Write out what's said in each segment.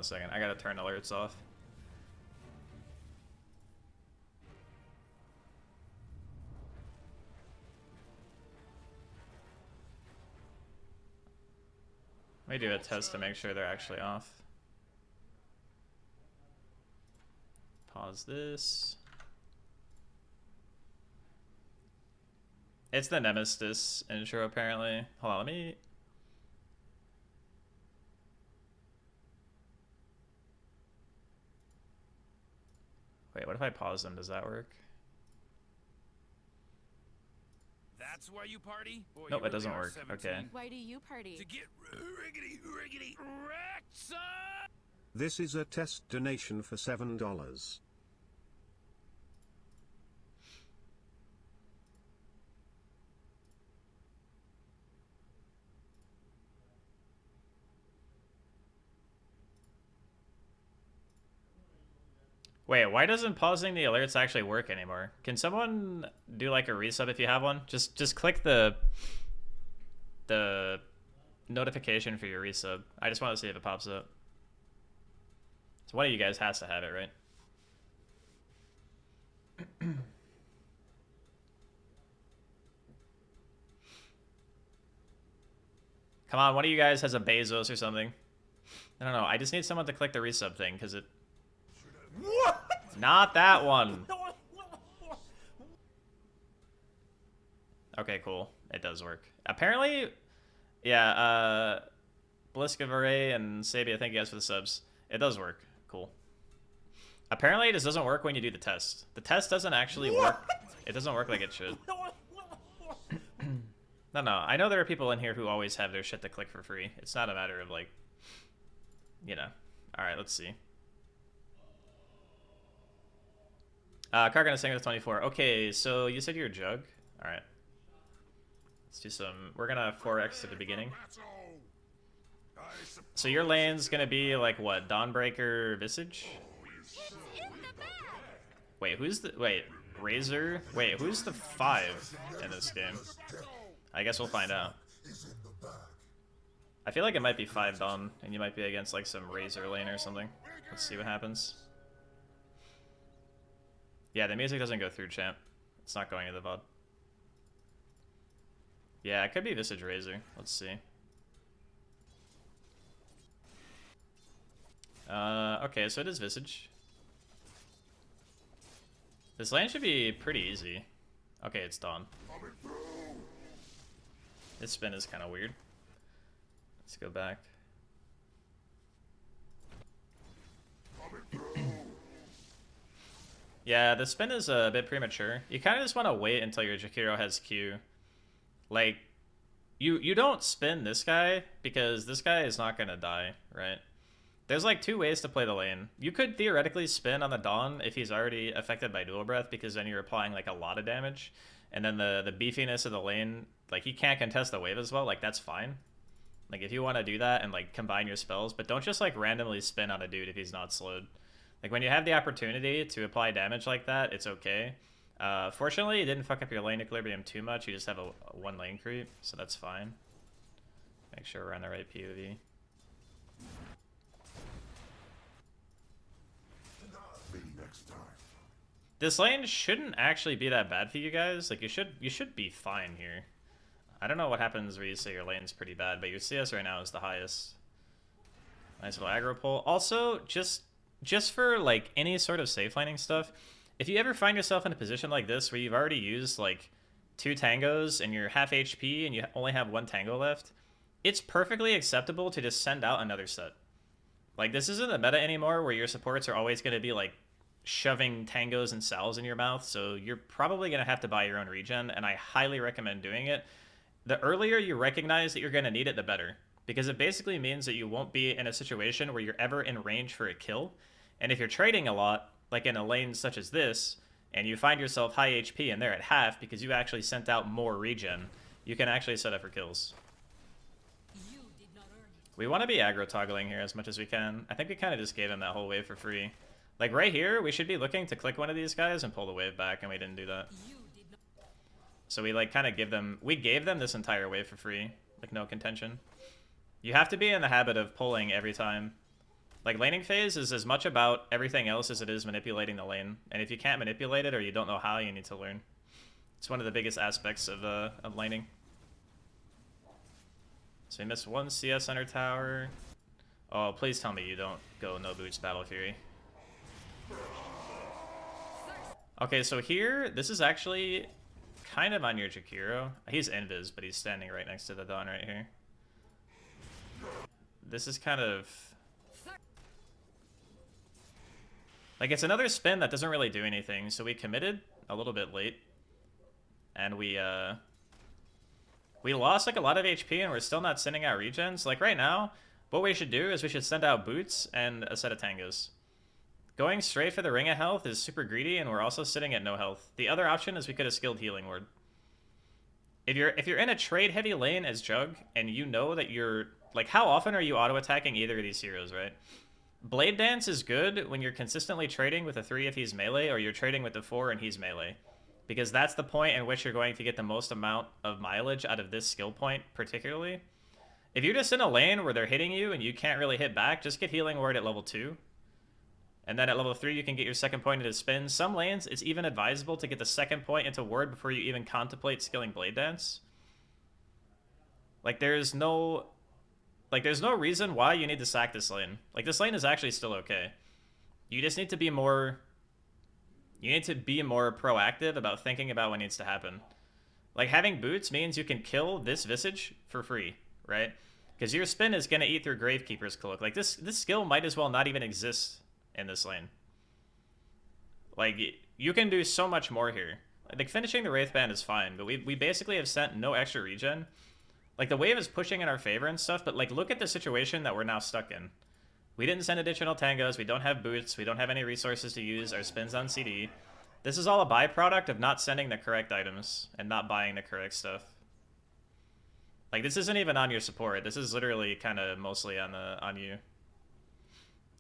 a second. I gotta turn alerts off. Let me do a test to make sure they're actually off. Pause this. It's the Nemesis intro, apparently. Hold on, let me... Wait, what if I pause them? Does that work? That's why you party? Boy, Nope, you it doesn't really are work. 17. Okay. Why do you party? To get riggedy wrecked, son! This is a test donation for $7. Wait, why doesn't pausing the alerts actually work anymore? Can someone do like a resub if you have one? Just click the notification for your resub. I just want to see if it pops up. So one of you guys has to have it, right? Come on, one of you guys has a Bezos or something. I don't know. I just need someone to click the resub thing because it... What? Not that one. Okay, cool. It does work. Apparently, yeah, Bliskavaray and Sabia, thank you guys for the subs. It does work. Cool. Apparently, it just doesn't work when you do the test. The test doesn't actually work. It doesn't work like it should. No, I know there are people in here who always have their shit to click for free. It's not a matter of, like, you know. Alright, let's see. Kargan is saying with 24. Okay, so you said you're a Jug? Alright. Let's do some... We're gonna 4x at the beginning. So your lane's gonna be, like, what? Dawnbreaker Visage? Wait, who's the... Wait, Razor? Wait, who's the 5 in this game? I guess we'll find out. I feel like it might be 5 Dawn, and you might be against, like, some Razor lane or something. Let's see what happens. Yeah, the music doesn't go through, champ. It's not going to the VOD. Yeah, it could be Visage Razor. Let's see. Okay, so it is Visage. This lane should be pretty easy. Okay, it's Dawn. This spin is kind of weird. Let's go back. Yeah, the spin is a bit premature. You kind of just want to wait until your Jakiro has Q. Like, you don't spin this guy because this guy is not going to die, right? There's like 2 ways to play the lane. You could theoretically spin on the Dawn if he's already affected by Dual Breath because then you're applying like a lot of damage. And then the beefiness of the lane, like he can't contest the wave as well, like that's fine. Like if you want to do that and like combine your spells, but don't just like randomly spin on a dude if he's not slowed. Like when you have the opportunity to apply damage like that, it's okay. Fortunately, you didn't fuck up your lane equilibrium too much. You just have a 1 lane creep, so that's fine. Make sure we're on the right POV. This lane shouldn't actually be that bad for you guys. Like you should be fine here. I don't know what happens where you say your lane's pretty bad, but your CS right now is the highest. Nice little aggro pull. Also, just for like any sort of safe laning stuff, if you ever find yourself in a position like this where you've already used like 2 tangos and you're half HP and you only have 1 tango left, it's perfectly acceptable to just send out another set. Like this isn't the meta anymore where your supports are always going to be like shoving tangos and salves in your mouth, so you're probably going to have to buy your own regen, and I highly recommend doing it. The earlier you recognize that you're going to need it, the better, because it basically means that you won't be in a situation where you're ever in range for a kill, and if you're trading a lot, like in a lane such as this, and you find yourself high HP and they're at half because you actually sent out more regen, you can actually set up for kills. We want to be aggro toggling here as much as we can. I think we kind of just gave him that whole wave for free. Like right here, we should be looking to click one of these guys and pull the wave back, and we didn't do that. So we like kind of gave them this entire wave for free, like no contention. You have to be in the habit of pulling every time Like, laning phase is as much about everything else as it is manipulating the lane. And if you can't manipulate it or you don't know how, you need to learn. It's one of the biggest aspects of laning. So we missed one CS center tower. Oh, please tell me you don't go no boots Battle Fury. Okay, so here, this is actually kind of on your Jakiro. He's invis, but he's standing right next to the Dawn right here. This is kind of... like, it's another spin that doesn't really do anything, so we committed a little bit late. And we lost, like, a lot of HP, and we're still not sending out regens. Like, right now, what we should do is we should send out boots and a set of tangos. Going straight for the ring of health is super greedy, and we're also sitting at no health. The other option is we could have skilled Healing Ward. If you're in a trade-heavy lane as Jug, and you know that you're... like, how often are you auto-attacking either of these heroes, right? Blade Dance is good when you're consistently trading with a 3 if he's melee, or you're trading with a 4 and he's melee. Because that's the point in which you're going to get the most amount of mileage out of this skill point, particularly. If you're just in a lane where they're hitting you and you can't really hit back, just get Healing Ward at level 2. And then at level 3, you can get your second point into spin. Some lanes, it's even advisable to get the second point into ward before you even contemplate skilling Blade Dance. Like, there's no reason why you need to sack this lane. Like, this lane is actually still okay. You just need to be more... you need to be more proactive about thinking about what needs to happen. Like, having boots means you can kill this Visage for free, right? Because your spin is going to eat through Gravekeeper's Cloak. Like, this skill might as well not even exist in this lane. Like, you can do so much more here. Like, finishing the Wraithband is fine, but we basically have sent no extra regen. Like, the wave is pushing in our favor and stuff, but, like, look at the situation that we're now stuck in. We didn't send additional tangos, we don't have boots, we don't have any resources to use, our spin's on CD. This is all a byproduct of not sending the correct items and not buying the correct stuff. Like, this isn't even on your support, this is literally kind of mostly on you.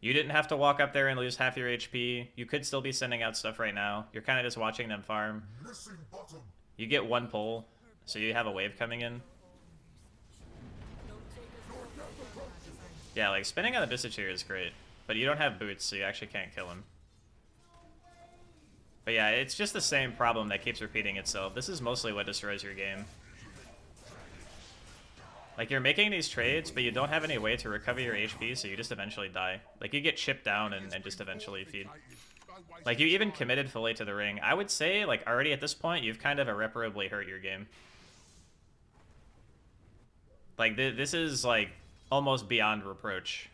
You didn't have to walk up there and lose half your HP. You could still be sending out stuff right now. You're kind of just watching them farm. You get one pull, so you have a wave coming in. Yeah, like, spinning on the Visage here is great. But you don't have boots, so you actually can't kill him. But yeah, it's just the same problem that keeps repeating itself. This is mostly what destroys your game. Like, you're making these trades, but you don't have any way to recover your HP, so you just eventually die. Like, you get chipped down and just eventually feed. Like, you even committed fully to the ring. I would say, like, already at this point, you've kind of irreparably hurt your game. Like, this is, like, almost beyond reproach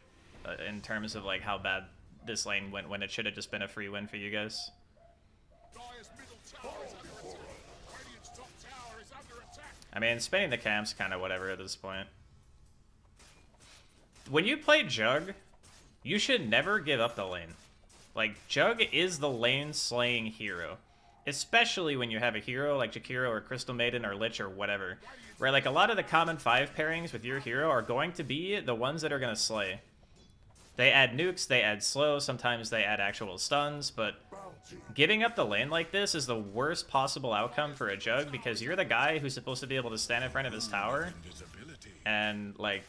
in terms of, like, how bad this lane went when it should have just been a free win for you guys. I mean, spinning the camp's kind of whatever at this point. When you play Jug, you should never give up the lane. Like, Jug is the lane-slaying hero. Especially when you have a hero like Jakiro or Crystal Maiden or Lich or whatever. Where, like, a lot of the common 5 pairings with your hero are going to be the ones that are going to slay. They add nukes, they add slow, sometimes they add actual stuns, but giving up the lane like this is the worst possible outcome for a Jug because you're the guy who's supposed to be able to stand in front of his tower. And, like,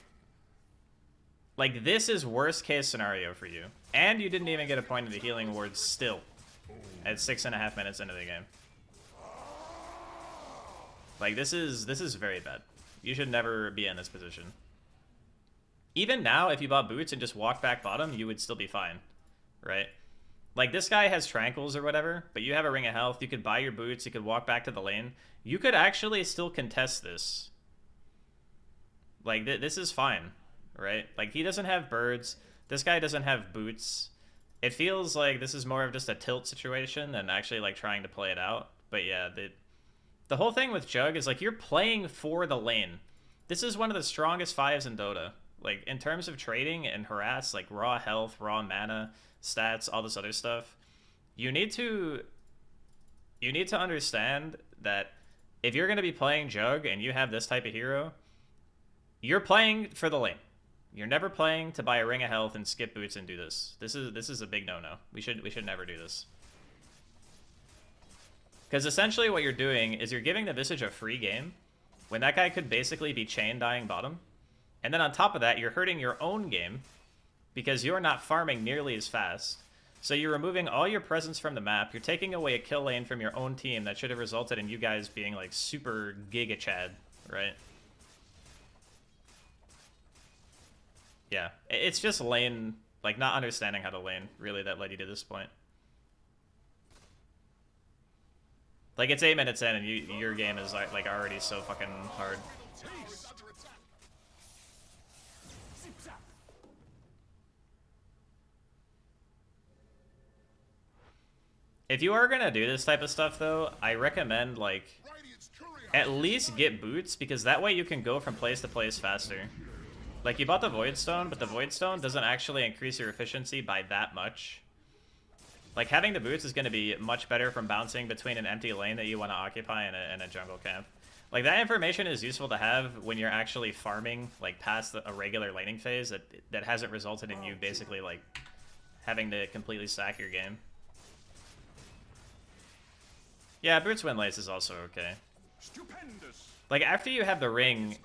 this is worst case scenario for you. And you didn't even get a point in the Healing Ward still at 6.5 minutes into the game. Like, this is very bad. You should never be in this position. Even now, if you bought boots and just walked back bottom, you would still be fine, right? Like, this guy has tranquils or whatever, but you have a ring of health. You could buy your boots. You could walk back to the lane. You could actually still contest this. Like, this is fine, right? Like, he doesn't have birds. This guy doesn't have boots. It feels like this is more of just a tilt situation than actually, like, trying to play it out. But yeah, the whole thing with Jug is, like, you're playing for the lane. This is one of the strongest 5s in Dota. Like, in terms of trading and harass, like, raw health, raw mana, stats, all this other stuff, you need to understand that if you're going to be playing Jug and you have this type of hero, you're playing for the lane. You're never playing to buy a ring of health and skip boots and do this. This is a big no-no. We should never do this. Because essentially what you're doing is you're giving the Visage a free game when that guy could basically be chain dying bottom. And then on top of that, you're hurting your own game because you're not farming nearly as fast. So you're removing all your presence from the map. You're taking away a kill lane from your own team that should have resulted in you guys being like super giga chad, right? Yeah, it's just lane, like not understanding how to lane, really, that led you to this point. Like, it's 8 minutes in and your game is like already so fucking hard. If you are gonna do this type of stuff, though, I recommend, like, at least get boots, because that way you can go from place to place faster. Like, you bought the Void Stone, but the Void Stone doesn't actually increase your efficiency by that much. Like, having the boots is going to be much better from bouncing between an empty lane that you want to occupy and a jungle camp. Like, that information is useful to have when you're actually farming, like, past a regular laning phase that hasn't resulted in you basically, like, having to completely sack your game. Yeah, boots win lanes is also okay. Like, after you have the ring,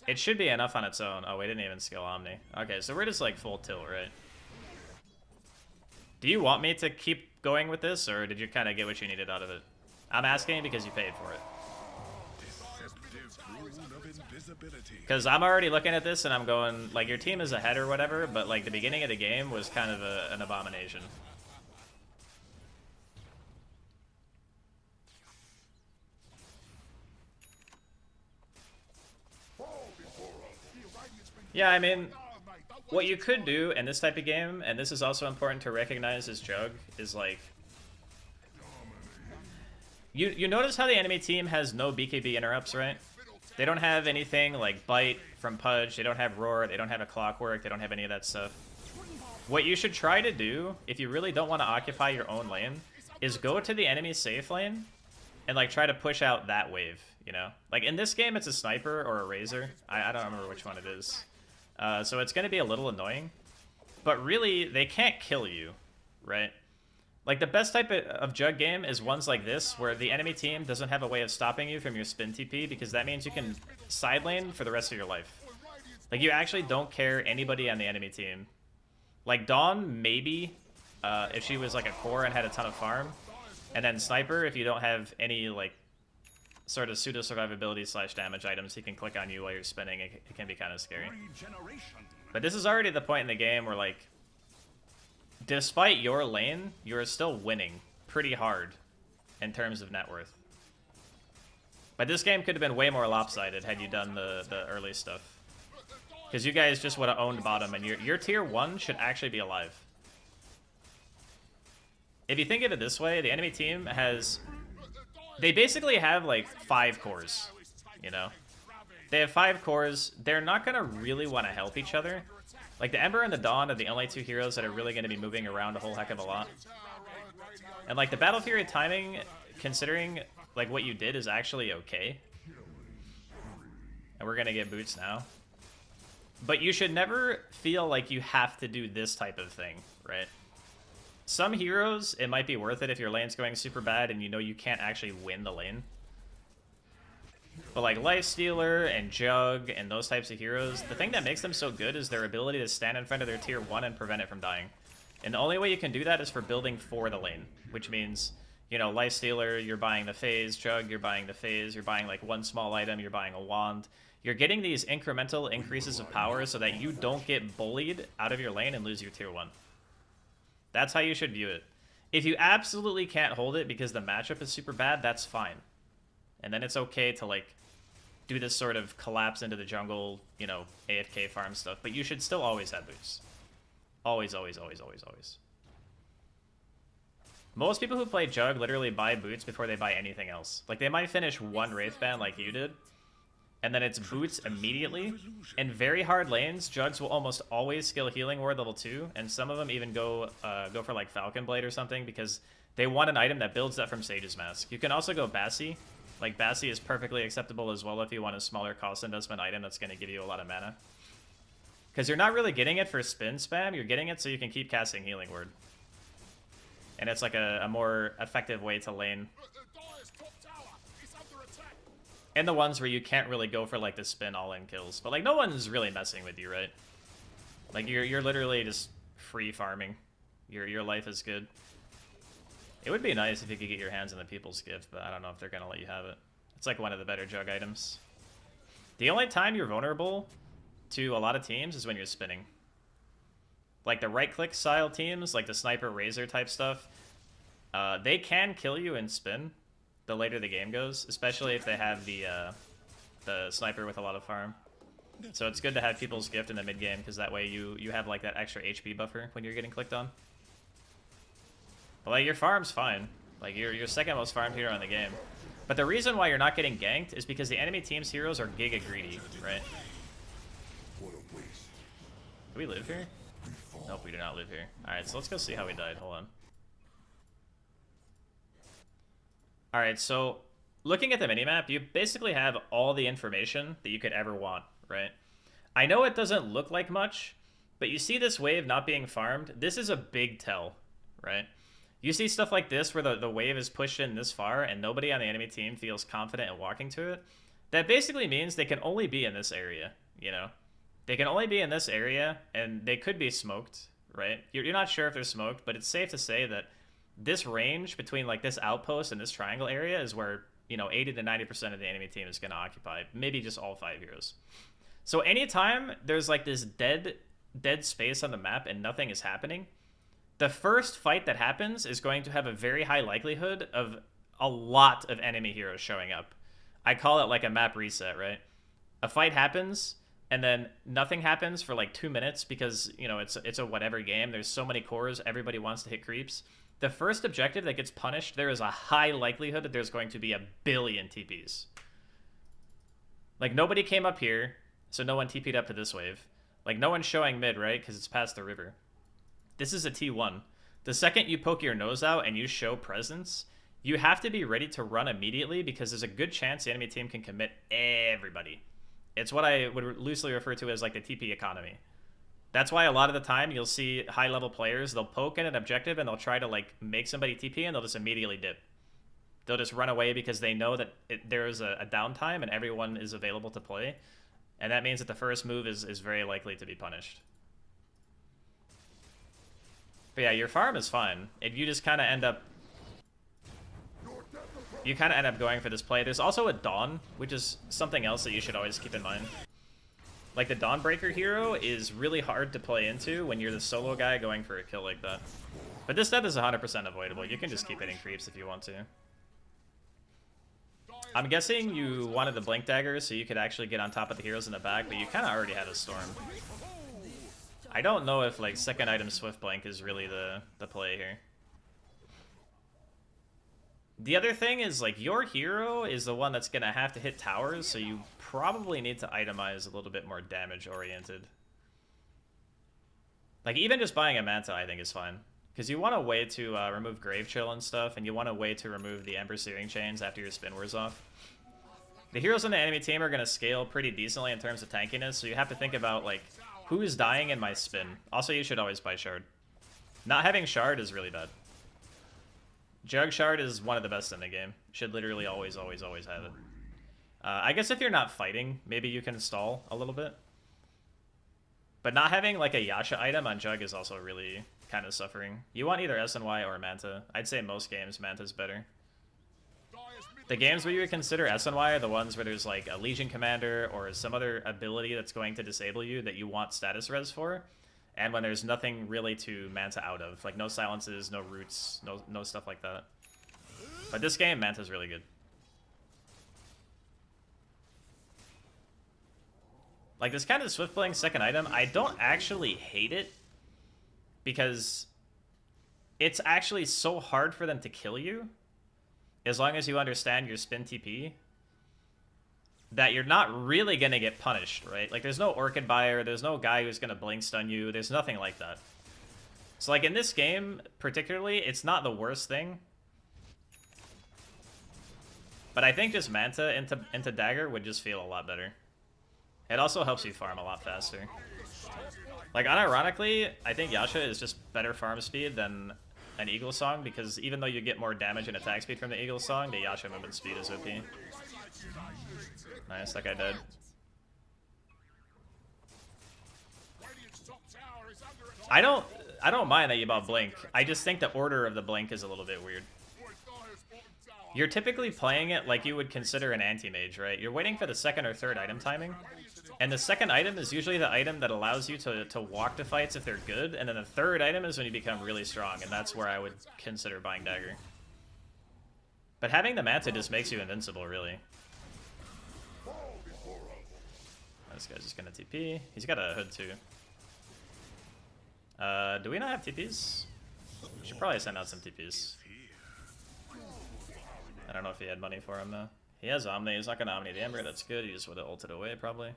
it should be enough on its own. Oh, we didn't even skill Omni. Okay, so we're just, like, full tilt, right? Do you want me to keep going with this, or did you kind of get what you needed out of it? I'm asking because you paid for it. Because I'm already looking at this and I'm going, like, your team is ahead or whatever, but, like, the beginning of the game was kind of an abomination. Yeah, I mean, what you could do in this type of game, and this is also important to recognize as Jug, is like... You notice how the enemy team has no BKB interrupts, right? They don't have anything like Bite from Pudge, they don't have Roar, they don't have a Clockwork, they don't have any of that stuff. What you should try to do, if you really don't want to occupy your own lane, is go to the enemy safe lane and like try to push out that wave, you know? Like in this game it's a Sniper or a Razor, I don't remember which one it is. So it's going to be a little annoying, but really they can't kill you, right? Like the best type of Jug game is ones like this where the enemy team doesn't have a way of stopping you from your spin TP, because that means you can side lane for the rest of your life. Like you actually don't care anybody on the enemy team. Like Dawn, maybe, if she was like a core and had a ton of farm, and then Sniper, if you don't have any like sort of pseudo survivability / damage items, he can click on you while you're spinning. It can be kind of scary. But this is already the point in the game where, like, despite your lane, you're still winning pretty hard in terms of net worth. But this game could have been way more lopsided had you done the early stuff, because you guys just would have owned bottom, and your tier 1 should actually be alive. If you think of it this way, the enemy team has... They basically have, like, 5 cores, you know? They have 5 cores. They're not going to really want to help each other. Like, the Ember and the Dawn are the only 2 heroes that are really going to be moving around a whole heck of a lot. And, like, the Battle Fury timing, considering, like, what you did is actually okay. And we're going to get boots now. But you should never feel like you have to do this type of thing, right? Some heroes, it might be worth it if your lane's going super bad and you know you can't actually win the lane. But like Lifestealer and Jug and those types of heroes, the thing that makes them so good is their ability to stand in front of their tier 1 and prevent it from dying. And the only way you can do that is for building for the lane, which means, you know, Lifestealer, you're buying the phase, Jug, you're buying the phase, you're buying like one small item, you're buying a wand. You're getting these incremental increases of power so that you don't get bullied out of your lane and lose your tier 1. That's how you should view it. If you absolutely can't hold it because the matchup is super bad, that's fine. And then it's okay to, like, do this sort of collapse into the jungle, you know, AFK farm stuff. But you should still always have boots. Always, always, always, always, always. Most people who play Jug literally buy boots before they buy anything else. Like, they might finish one Wraith Band like you did, and then it's boots immediately. In very hard lanes, Jugs will almost always skill Healing Ward level 2, and some of them even go for like Falcon Blade or something, because they want an item that builds that from Sage's Mask. You can also go Bassi. Like, Bassi is perfectly acceptable as well if you want a smaller cost investment item that's going to give you a lot of mana. Because you're not really getting it for spin spam, you're getting it so you can keep casting Healing Word. And it's like a more effective way to lane. And the ones where you can't really go for, like, the spin all-in kills. But, like, no one's really messing with you, right? Like you're literally just free farming. Your life is good. It would be nice if you could get your hands on the People's Gift, but I don't know if they're gonna let you have it. It's like one of the better Jug items. The only time you're vulnerable to a lot of teams is when you're spinning. Like the right-click style teams, like the Sniper Razor type stuff, they can kill you in spin the later the game goes, especially if they have the Sniper with a lot of farm. So it's good to have People's Gift in the mid-game, because that way you have like that extra HP buffer when you're getting clicked on. But like your farm's fine. Like you're second most farmed hero in the game. But the reason why you're not getting ganked is because the enemy team's heroes are giga greedy, right? Do we live here? Nope, we do not live here. Alright, so let's go see how we died. Hold on. Alright, so looking at the minimap, you basically have all the information that you could ever want, right? I know it doesn't look like much, but you see this wave not being farmed. This is a big tell, right? You see stuff like this where the wave is pushed in this far and nobody on the enemy team feels confident in walking to it. That basically means they can only be in this area, you know? They can only be in this area and they could be smoked, right? You're not sure if they're smoked, but it's safe to say that this range between like this outpost and this triangle area is where, you know, 80 to 90% of the enemy team is going to occupy. Maybe just all 5 heroes. So anytime there's like this dead space on the map and nothing is happening, the first fight that happens is going to have a very high likelihood of a lot of enemy heroes showing up. I call it like a map reset, right? A fight happens, and then nothing happens for like 2 minutes because, you know, it's a whatever game. There's so many cores, everybody wants to hit creeps. The first objective that gets punished, there is a high likelihood that there's going to be a billion TPs. Like, nobody came up here, so no one TP'd up to this wave. Like, no one's showing mid, right? Because it's past the river. This is a T1. The second you poke your nose out and you show presence, you have to be ready to run immediately because there's a good chance the enemy team can commit everybody. It's what I would loosely refer to as like the TP economy. That's why a lot of the time you'll see high-level players, they'll poke in an objective and they'll try to like make somebody TP and they'll just immediately dip. They'll just run away because they know that there is a downtime and everyone is available to play. And that means that the first move is very likely to be punished. But yeah, your farm is fine. If you just kind of end up... You kind of end up going for this play. There's also a Dawn, which is something else that you should always keep in mind. Like, the Dawnbreaker hero is really hard to play into when you're the solo guy going for a kill like that. But this death is 100% avoidable. You can just keep hitting creeps if you want to. I'm guessing you wanted the Blink Dagger so you could actually get on top of the heroes in the back, but you kind of already had a Storm. I don't know if, like, second item Swift Blink is really the play here. The other thing is, like, your hero is the one that's going to have to hit towers, so you probably need to itemize a little bit more damage-oriented. Like, even just buying a Manta, I think, is fine. Because you want a way to remove Grave Chill and stuff, and you want a way to remove the Ember Searing Chains after your spin wears off. The heroes on the enemy team are going to scale pretty decently in terms of tankiness, so you have to think about, like, who is dying in my spin? Also, you should always buy Shard. Not having Shard is really bad. Jug Shard is one of the best in the game. Should literally always, always, always have it. I guess if you're not fighting, maybe you can stall a little bit. But not having, like, a Yasha item on Jug is also really kind of suffering. You want either SNY or Manta. I'd say most games, Manta's better. The games where you would consider SNY are the ones where there's, like, a Legion Commander or some other ability that's going to disable you that you want status res for. And when there's nothing really to Manta out of. Like, no silences, no roots, no stuff like that. But this game, Manta's really good. Like, this kind of Swift Blink second item, I don't actually hate it. Because it's actually so hard for them to kill you, as long as you understand your spin TP, that you're not really going to get punished, right? Like, there's no Orchid Buyer, there's no guy who's going to blink stun you, there's nothing like that. So, like, in this game, particularly, it's not the worst thing. But I think just Manta into Dagger would just feel a lot better. It also helps you farm a lot faster. Like, unironically, I think Yasha is just better farm speed than an Eagle Song, because even though you get more damage and attack speed from the Eagle Song, the Yasha movement speed is OP. Nice, that guy dead. I don't mind that you bought Blink. I just think the order of the Blink is a little bit weird. You're typically playing it like you would consider an anti-mage, right? You're waiting for the second or third item timing. And the second item is usually the item that allows you to walk to fights if they're good. And then the third item is when you become really strong. And that's where I would consider buying Dagger. But having the Manta just makes you invincible, really. This guy's just gonna TP. He's got a hood, too. Do we not have TPs? We should probably send out some TPs. I don't know if he had money for him, though. He has Omni. He's not gonna Omni the Ember. That's good. He just would have ulted away, probably.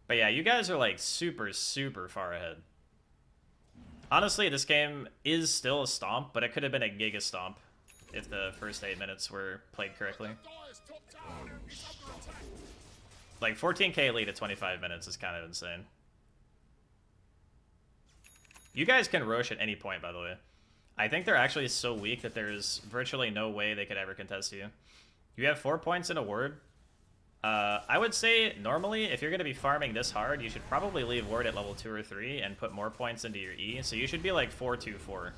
But yeah, you guys are, like, super, super far ahead. Honestly, this game is still a stomp, but it could have been a giga stomp if the first 8 minutes were played correctly. Like, 14k lead at 25 minutes is kind of insane. You guys can Rosh at any point, by the way. I think they're actually so weak that there's virtually no way they could ever contest you. You have 4 points in a ward. I would say, normally, if you're going to be farming this hard, you should probably leave ward at level 2 or 3 and put more points into your E. So you should be like 4-2-4,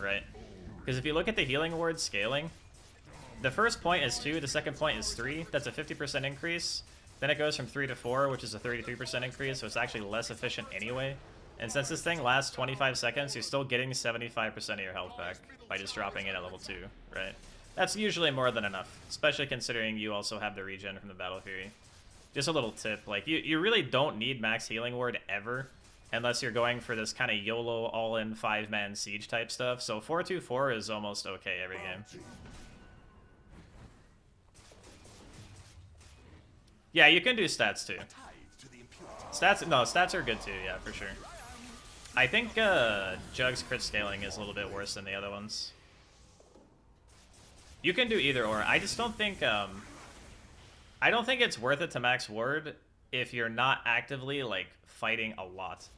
right? Because if you look at the healing ward scaling, the first point is 2, the second point is 3. That's a 50% increase. Then it goes from 3 to 4, which is a 33% increase, so it's actually less efficient anyway. And since this thing lasts 25 seconds, you're still getting 75% of your health back by just dropping it at level 2, right? That's usually more than enough, especially considering you also have the regen from the Battle Fury. Just a little tip, like, you really don't need max healing ward ever, unless you're going for this kind of YOLO all-in 5-man siege type stuff, so 4-2-4 is almost okay every game. Yeah, you can do stats too. Stats are good too, yeah, for sure. I think Jug's crit scaling is a little bit worse than the other ones. You can do either or. I just don't think I don't think it's worth it to max ward if you're not actively like fighting a lot.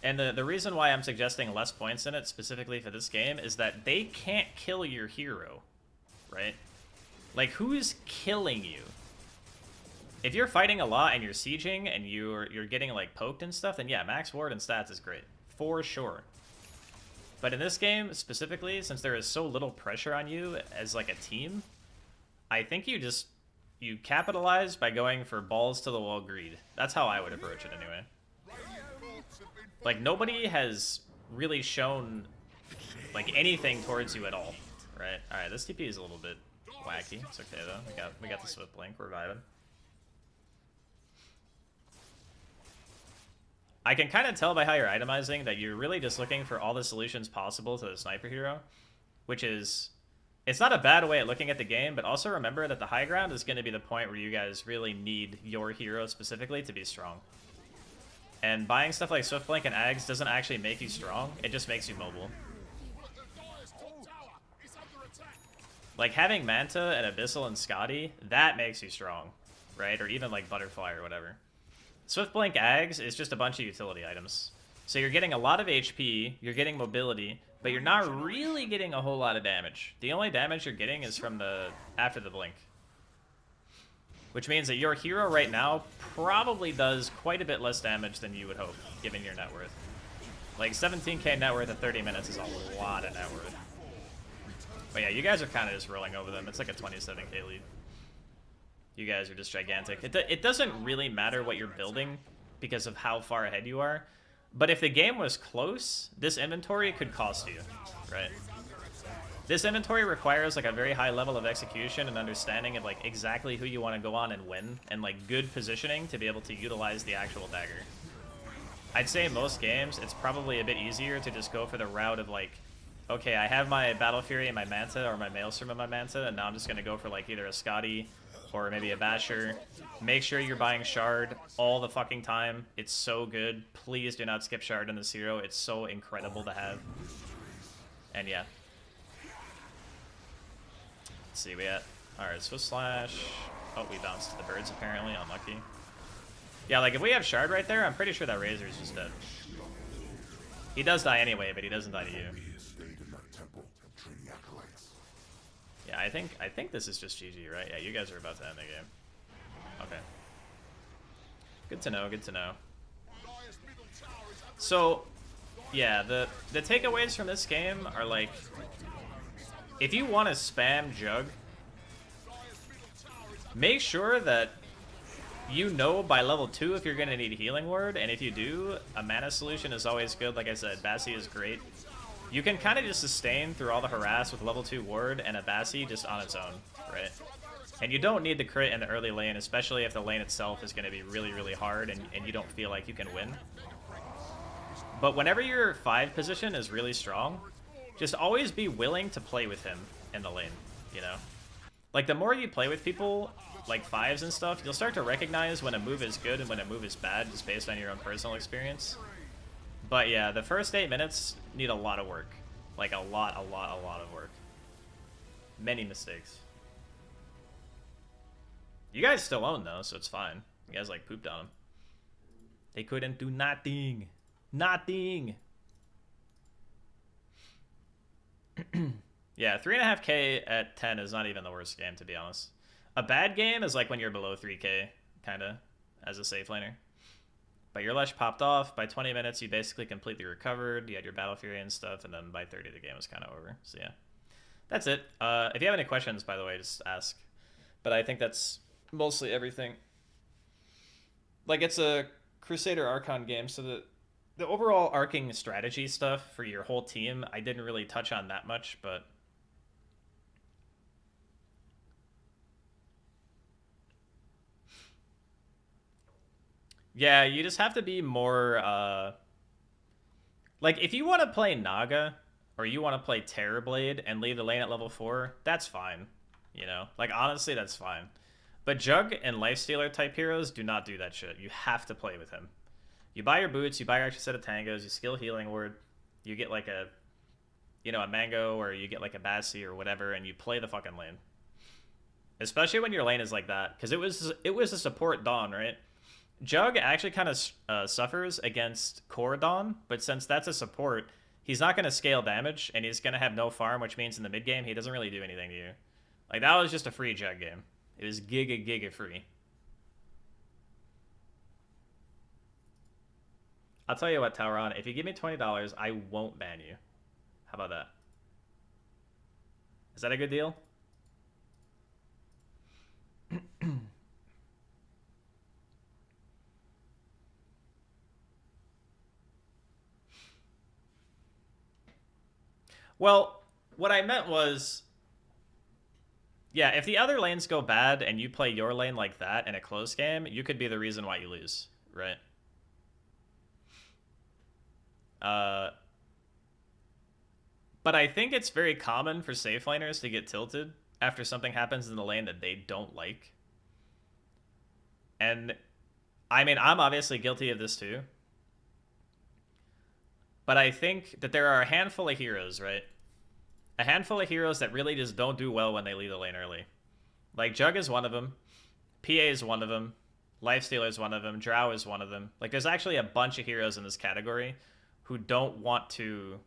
And the reason why I'm suggesting less points in it specifically for this game is that they can't kill your hero, right? Like, who's killing you? If you're fighting a lot and you're sieging and you're getting like poked and stuff, then yeah, max ward and stats is great. For sure. But in this game, specifically, since there is so little pressure on you as like a team, I think you capitalize by going for balls to the wall greed. That's how I would approach it anyway. Like, nobody has really shown like anything towards you at all, right? Alright, this TP is a little bit wacky. It's okay though. We got the Swift Blink, we're vibing. I can kind of tell by how you're itemizing that you're really just looking for all the solutions possible to the sniper hero, which is, it's not a bad way of looking at the game, but also remember that the high ground is going to be the point where you guys really need your hero specifically to be strong. And buying stuff like Swift Blink and Ags doesn't actually make you strong, it just makes you mobile. Like, having Manta and Abyssal and Scotty, that makes you strong, right? Or even like Butterfly or whatever. Swift Blink Ags is just a bunch of utility items. So you're getting a lot of HP, you're getting mobility, but you're not really getting a whole lot of damage. The only damage you're getting is from after the blink. Which means that your hero right now probably does quite a bit less damage than you would hope, given your net worth. Like, 17k net worth at 30 minutes is a lot of net worth. But yeah, you guys are kind of just rolling over them. It's like a 27k lead. You guys are just gigantic. It doesn't really matter what you're building because of how far ahead you are. But if the game was close, this inventory could cost you, right? This inventory requires like a very high level of execution and understanding of like exactly who you want to go on and win, and like good positioning to be able to utilize the actual dagger. I'd say in most games, it's probably a bit easier to just go for the route of like, okay, I have my Battle Fury and my Manta, or my Maelstrom and my Manta, and now I'm just going to go for like either a Scotty or maybe a Basher. Make sure you're buying Shard all the fucking time. It's so good. Please do not skip Shard in this hero. It's so incredible to have. And yeah. Let's see, we got... Alright, Swift Slash. Oh, we bounced to the birds apparently. Unlucky. Yeah, like if we have Shard right there, I'm pretty sure that Razor's just dead. He does die anyway, but he doesn't die to you. Yeah, I think this is just GG, right? Yeah, you guys are about to end the game. Okay. Good to know, good to know. So, yeah, the takeaways from this game are like, if you want to spam Jug, make sure that you know by level 2 if you're going to need Healing Word, and if you do, a mana solution is always good. Like I said, Bassi is great. You can kind of just sustain through all the harass with level 2 Ward and a Bassi just on its own, right? And you don't need the crit in the early lane, especially if the lane itself is going to be really, really hard and you don't feel like you can win. But whenever your 5 position is really strong, just always be willing to play with him in the lane, you know? Like, the more you play with people, like 5s and stuff, you'll start to recognize when a move is good and when a move is bad, just based on your own personal experience. But yeah, the first 8 minutes need a lot of work. Like, a lot of work. Many mistakes. You guys still own, though, so it's fine. You guys, like, pooped on them. They couldn't do nothing. Nothing! Yeah, 3.5k at 10 is not even the worst game, to be honest. A bad game is like when you're below 3k, kinda, as a safe laner. But your Lush popped off. By 20 minutes, you basically completely recovered. You had your Battle Fury and stuff, and then by 30, the game was kind of over. So yeah, that's it. If you have any questions, by the way, just ask. But I think that's mostly everything. Like, it's a Crusader Archon game, so the overall arcing strategy stuff for your whole team, I didn't really touch on that much, but yeah, you just have to be more, like, if you want to play Naga, or you want to play Terrorblade and leave the lane at level 4, that's fine, you know? Like, honestly, that's fine. But Jug and Lifestealer type heroes do not do that shit. You have to play with him. You buy your boots, you buy your extra set of tangos, you skill Healing Word, you get like a, you know, a Mango, or you get like a Bassi or whatever, and you play the fucking lane. Especially when your lane is like that, because it was a support Dawn, right? Jug actually kind of suffers against core Dawn, but since that's a support, he's not going to scale damage, and he's going to have no farm, which means in the mid game he doesn't really do anything to you. Like, that was just a free Jug game. It was giga free. I'll tell you what, Tauron, if you give me $20, I won't ban you. How about that? Is that a good deal? Well, what I meant was, yeah, if the other lanes go bad and you play your lane like that in a close game, you could be the reason why you lose, right? But I think it's very common for safe laners to get tilted after something happens in the lane that they don't like. And, I mean, I'm obviously guilty of this too. But I think that there are a handful of heroes, right? A handful of heroes that really just don't do well when they leave the lane early. Like, Jug is one of them. PA is one of them. Lifestealer is one of them. Drow is one of them. Like, there's actually a bunch of heroes in this category who don't want to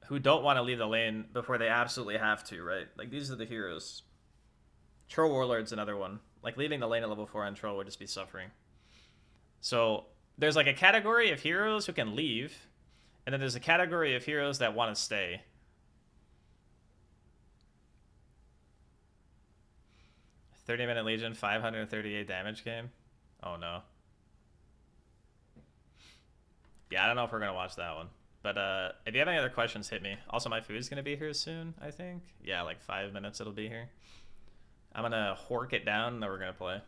leave the lane before they absolutely have to, right? Like, these are the heroes. Troll Warlord's another one. Like, leaving the lane at level 4 on Troll would just be suffering. So there's like a category of heroes who can leave, and then there's a category of heroes that want to stay. "30-minute Legion, 538 damage game." Oh no. Yeah, I don't know if we're gonna watch that one. But if you have any other questions, hit me. Also, my food's gonna be here soon, I think. Yeah, like 5 minutes it'll be here. I'm gonna hork it down, and then we're gonna play.